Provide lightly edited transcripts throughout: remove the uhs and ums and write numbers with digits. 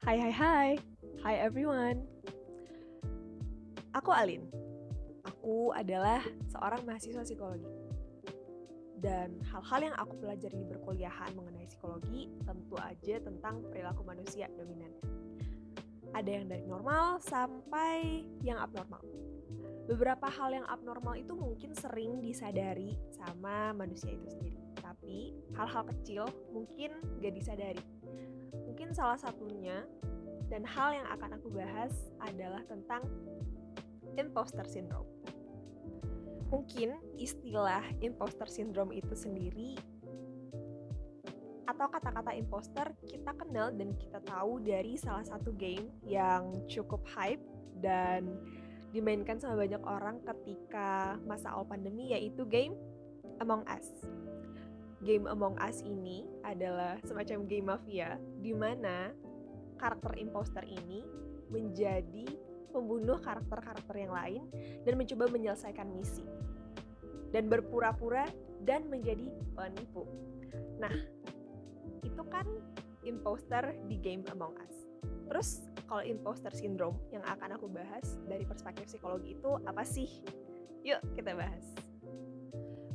Hai hai hai, hai everyone. Aku Alin. Aku adalah seorang mahasiswa psikologi. Dan hal-hal yang aku pelajari di perkuliahan mengenai psikologi tentu aja tentang perilaku manusia dominan. Ada yang dari normal sampai yang abnormal. Beberapa hal yang abnormal itu mungkin sering disadari sama manusia itu sendiri. Tapi hal-hal kecil mungkin gak disadari. Mungkin salah satunya dan hal yang akan aku bahas adalah tentang imposter syndrome. Mungkin istilah imposter syndrome itu sendiri atau kata-kata imposter kita kenal dan kita tahu dari salah satu game yang cukup hype dan dimainkan sama banyak orang ketika masa awal pandemi, yaitu game Among Us. Game Among Us ini adalah semacam game mafia di mana karakter imposter ini menjadi membunuh karakter-karakter yang lain dan mencoba menyelesaikan misi dan berpura-pura dan menjadi penipu. Nah, itu kan imposter di game Among Us. Terus kalau imposter syndrome yang akan aku bahas dari perspektif psikologi itu apa sih? Yuk kita bahas.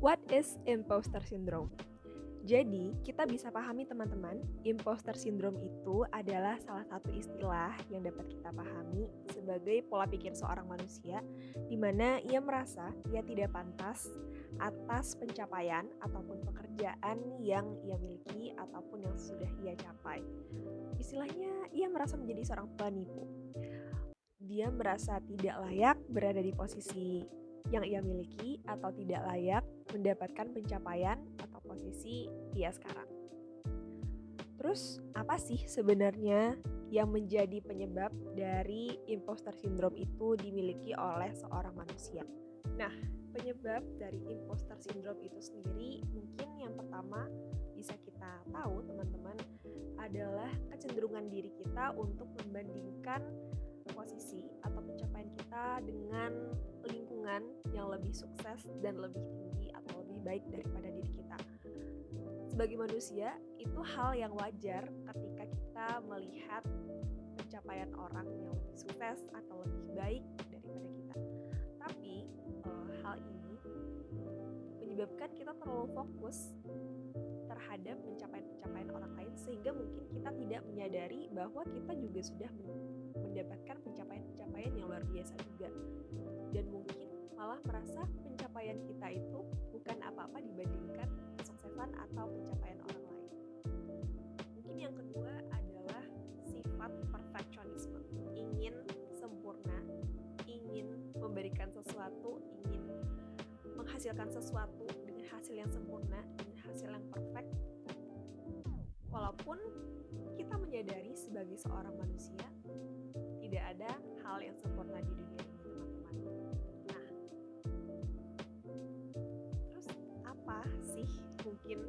What is imposter syndrome? Jadi, kita bisa pahami teman-teman, imposter syndrome itu adalah salah satu istilah yang dapat kita pahami sebagai pola pikir seorang manusia di mana ia merasa ia tidak pantas atas pencapaian ataupun pekerjaan yang ia miliki ataupun yang sudah ia capai. Istilahnya, ia merasa menjadi seorang penipu. Dia merasa tidak layak berada di posisi yang ia miliki atau tidak layak mendapatkan pencapaian atau posisi dia sekarang. Terus apa sih sebenarnya yang menjadi penyebab dari imposter syndrome itu dimiliki oleh seorang manusia? Nah, penyebab dari imposter syndrome itu sendiri mungkin yang pertama bisa kita tahu teman-teman adalah kecenderungan diri kita untuk membandingkan posisi atau pencapaian kita dengan lingkungan yang lebih sukses dan lebih tinggi atau lebih baik daripada diri kita. Sebagai manusia, itu hal yang wajar ketika kita melihat pencapaian orang yang lebih sukses atau lebih baik daripada kita. Tapi hal ini menyebabkan kita terlalu fokus terhadap pencapaian-pencapaian orang lain sehingga mungkin kita tidak menyadari bahwa kita juga sudah mendapatkan pencapaian-pencapaian yang luar biasa juga, dan mungkin malah merasa pencapaian kita itu bukan apa-apa dibandingkan kesuksesan atau pencapaian orang lain. Mungkin yang kedua adalah sifat perfeksionisme, ingin sempurna, ingin memberikan sesuatu, ingin menghasilkan sesuatu dengan hasil yang sempurna, dengan hasil yang perfect, walaupun kita menyadari sebagai seorang manusia tidak ada hal yang sempurna di dunia ini, teman-teman. Nah, terus apa sih mungkin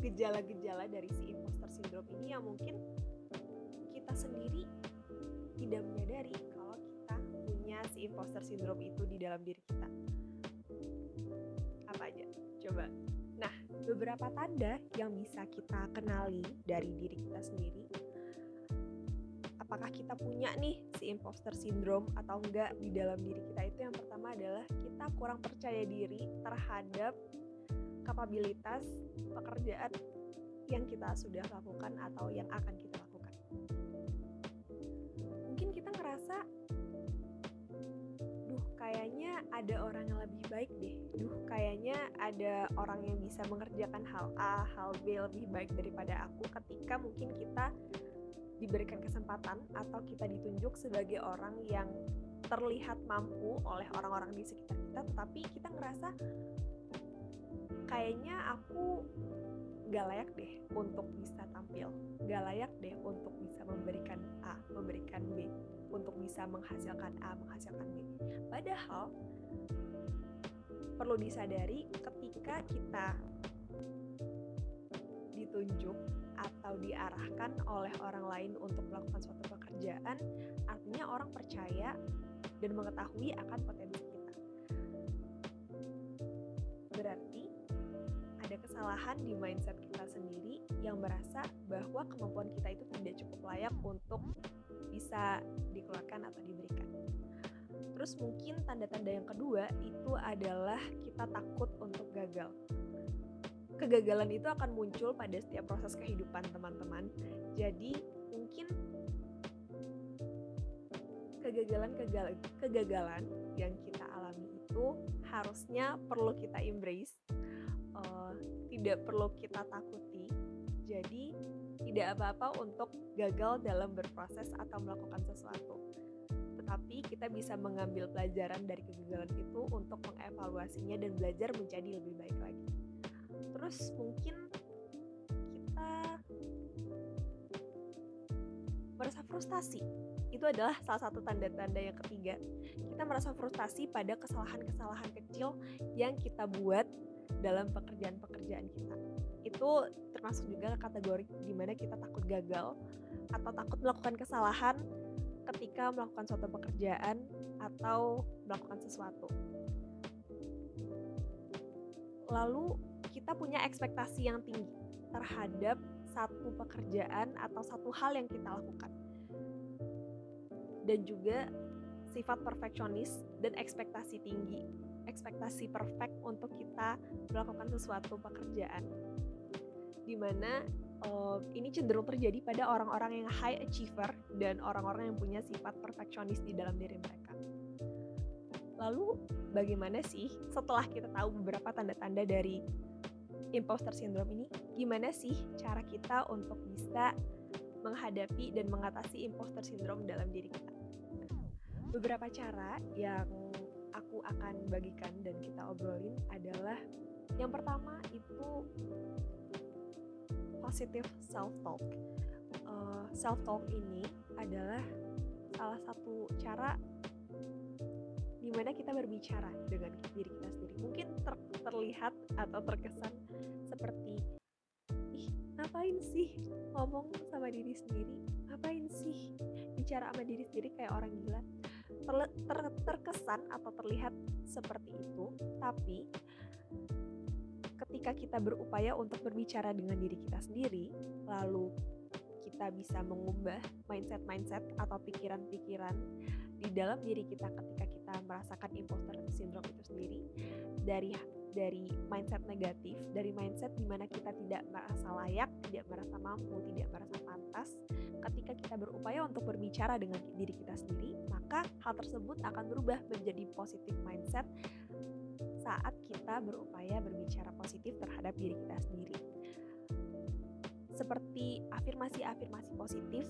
gejala-gejala dari si imposter syndrome ini yang mungkin kita sendiri tidak menyadari kalau kita punya si imposter syndrome itu di dalam diri kita? Apa aja? Coba. Nah, beberapa tanda yang bisa kita kenali dari diri kita sendiri, apakah kita punya nih si imposter syndrome atau enggak di dalam diri kita, itu yang pertama adalah kita kurang percaya diri terhadap kapabilitas pekerjaan yang kita sudah lakukan atau yang akan kita lakukan. Mungkin kita ngerasa, kayaknya ada orang yang lebih baik deh. Kayaknya ada orang yang bisa mengerjakan hal A, hal B lebih baik daripada aku, ketika mungkin kita diberikan kesempatan atau kita ditunjuk sebagai orang yang terlihat mampu oleh orang-orang di sekitar kita, tetapi kita ngerasa kayaknya aku gak layak deh untuk bisa tampil, gak layak deh untuk bisa memberikan A, memberikan B, untuk bisa menghasilkan A, menghasilkan B. Padahal perlu disadari ketika kita ditunjuk atau diarahkan oleh orang lain untuk melakukan suatu pekerjaan, artinya orang percaya dan mengetahui akan potensi kita. Berarti ada kesalahan kesalahan di mindset kita sendiri yang merasa bahwa kemampuan kita itu tidak cukup layak untuk bisa dikeluarkan atau diberikan. Terus mungkin tanda-tanda yang kedua itu adalah kita takut untuk gagal. Kegagalan itu akan muncul pada setiap proses kehidupan teman-teman. Jadi mungkin kegagalan yang kita alami itu harusnya perlu kita embrace, tidak perlu kita takuti. Jadi tidak apa-apa untuk gagal dalam berproses atau melakukan sesuatu. Tetapi kita bisa mengambil pelajaran dari kegagalan itu untuk mengevaluasinya dan belajar menjadi lebih baik lagi. Terus mungkin kita merasa frustasi. Itu adalah salah satu tanda-tanda yang ketiga. Kita merasa frustasi pada kesalahan-kesalahan kecil yang kita buat dalam pekerjaan-pekerjaan kita. Itu termasuk juga kategori di mana kita takut gagal atau takut melakukan kesalahan ketika melakukan suatu pekerjaan atau melakukan sesuatu. Lalu kita punya ekspektasi yang tinggi terhadap satu pekerjaan atau satu hal yang kita lakukan. Dan juga sifat perfeksionis dan ekspektasi tinggi, ekspektasi perfect untuk kita melakukan sesuatu pekerjaan. Dimana ini cenderung terjadi pada orang-orang yang high achiever dan orang-orang yang punya sifat perfeksionis di dalam diri mereka. Lalu bagaimana sih setelah kita tahu beberapa tanda-tanda dari imposter syndrome ini, gimana sih cara kita untuk bisa menghadapi dan mengatasi imposter syndrome dalam diri kita? Beberapa cara yang aku akan bagikan dan kita obrolin adalah yang pertama itu positive self-talk. Self-talk ini adalah salah satu cara di mana kita berbicara dengan diri kita sendiri. Mungkin terlihat atau terkesan seperti, ih ngapain sih ngomong sama diri sendiri? Ngapain sih bicara sama diri sendiri kayak orang gila? Terkesan atau terlihat seperti itu, tapi ketika kita berupaya untuk berbicara dengan diri kita sendiri, lalu kita bisa mengubah mindset atau pikiran-pikiran di dalam diri kita ketika kita merasakan imposter syndrome itu sendiri, dari mindset negatif, dari mindset di mana kita tidak merasa layak, tidak merasa mampu, tidak merasa pantas. Ketika kita berupaya untuk berbicara dengan diri kita sendiri, maka hal tersebut akan berubah menjadi positive mindset saat kita berupaya berbicara positif terhadap diri kita sendiri. Seperti afirmasi-afirmasi positif,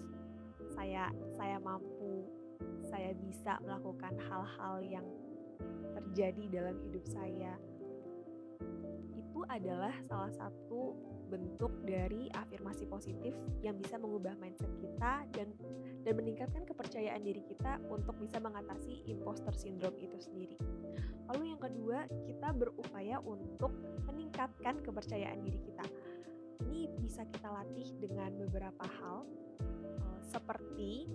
saya mampu, saya bisa melakukan hal-hal yang terjadi dalam hidup saya. Itu adalah salah satu bentuk dari afirmasi positif yang bisa mengubah mindset kita dan meningkatkan kepercayaan diri kita untuk bisa mengatasi imposter syndrome itu sendiri. Lalu yang kedua, kita berupaya untuk meningkatkan kepercayaan diri kita. Ini bisa kita latih dengan beberapa hal, seperti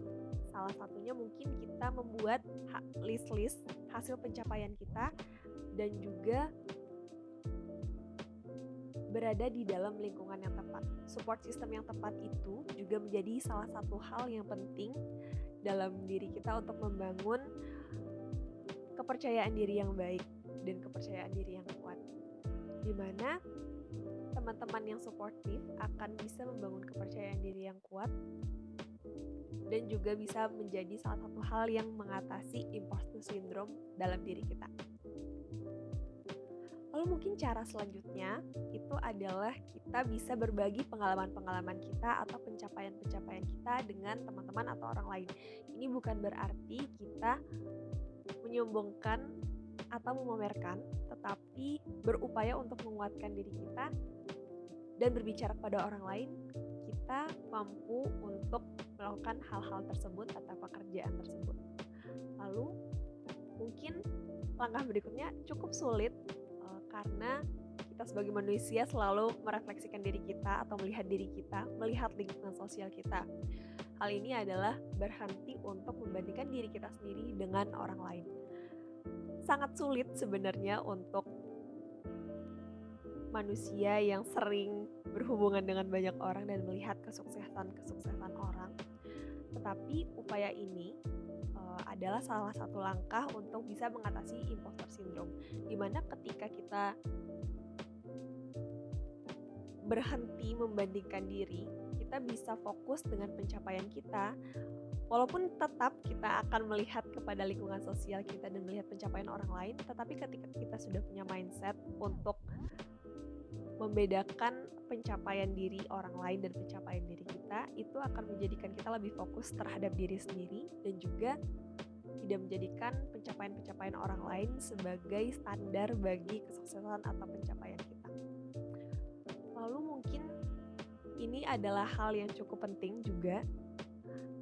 salah satunya mungkin kita membuat list-list hasil pencapaian kita dan juga berada di dalam lingkungan yang tepat. Support system yang tepat itu juga menjadi salah satu hal yang penting dalam diri kita untuk membangun kepercayaan diri yang baik dan kepercayaan diri yang kuat. Di mana teman-teman yang suportif akan bisa membangun kepercayaan diri yang kuat dan juga bisa menjadi salah satu hal yang mengatasi imposter syndrome dalam diri kita. Lalu mungkin cara selanjutnya itu adalah kita bisa berbagi pengalaman-pengalaman kita atau pencapaian-pencapaian kita dengan teman-teman atau orang lain. Ini bukan berarti kita menyombongkan atau memamerkan, tetapi berupaya untuk menguatkan diri kita dan berbicara kepada orang lain, kita mampu untuk melakukan hal-hal tersebut atau pekerjaan tersebut. Lalu mungkin langkah berikutnya cukup sulit karena kita sebagai manusia selalu merefleksikan diri kita atau melihat diri kita, melihat lingkungan sosial kita. Hal ini adalah berhenti untuk membandingkan diri kita sendiri dengan orang lain. Sangat sulit sebenarnya untuk manusia yang sering berhubungan dengan banyak orang dan melihat kesuksesan orang. Tetapi upaya ini adalah salah satu langkah untuk bisa mengatasi imposter syndrome. Dimana ketika kita berhenti membandingkan diri, kita bisa fokus dengan pencapaian kita. Walaupun tetap kita akan melihat kepada lingkungan sosial kita dan melihat pencapaian orang lain, tetapi ketika kita sudah punya mindset untuk membedakan pencapaian diri orang lain dan pencapaian diri kita, itu akan menjadikan kita lebih fokus terhadap diri sendiri dan juga tidak menjadikan pencapaian-pencapaian orang lain sebagai standar bagi kesuksesan atau pencapaian kita. Lalu mungkin ini adalah hal yang cukup penting juga,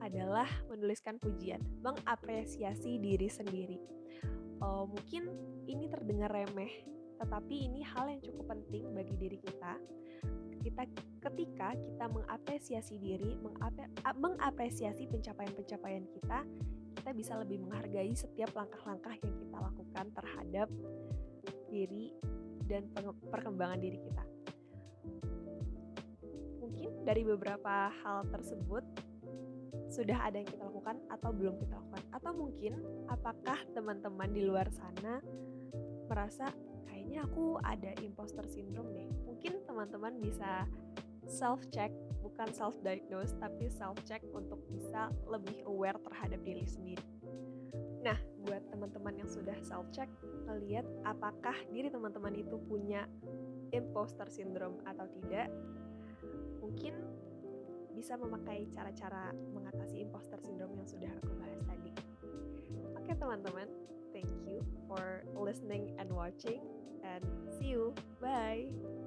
adalah menuliskan pujian, mengapresiasi diri sendiri. Mungkin ini terdengar remeh, tetapi ini hal yang cukup penting bagi diri kita. Ketika kita mengapresiasi diri, mengapresiasi pencapaian-pencapaian kita bisa lebih menghargai setiap langkah-langkah yang kita lakukan terhadap diri dan perkembangan diri kita. Mungkin dari beberapa hal tersebut sudah ada yang kita lakukan atau belum kita lakukan. Atau mungkin apakah teman-teman di luar sana merasa kayaknya aku ada imposter syndrome deh. Mungkin teman-teman bisa self-check, bukan self-diagnose, tapi self-check untuk bisa lebih aware terhadap diri sendiri. Nah, buat teman-teman yang sudah self-check, melihat apakah diri teman-teman itu punya imposter syndrome atau tidak, mungkin bisa memakai cara-cara mengatasi imposter syndrome yang sudah aku bahas tadi. Oke teman-teman, thank you for listening and watching, and see you, bye!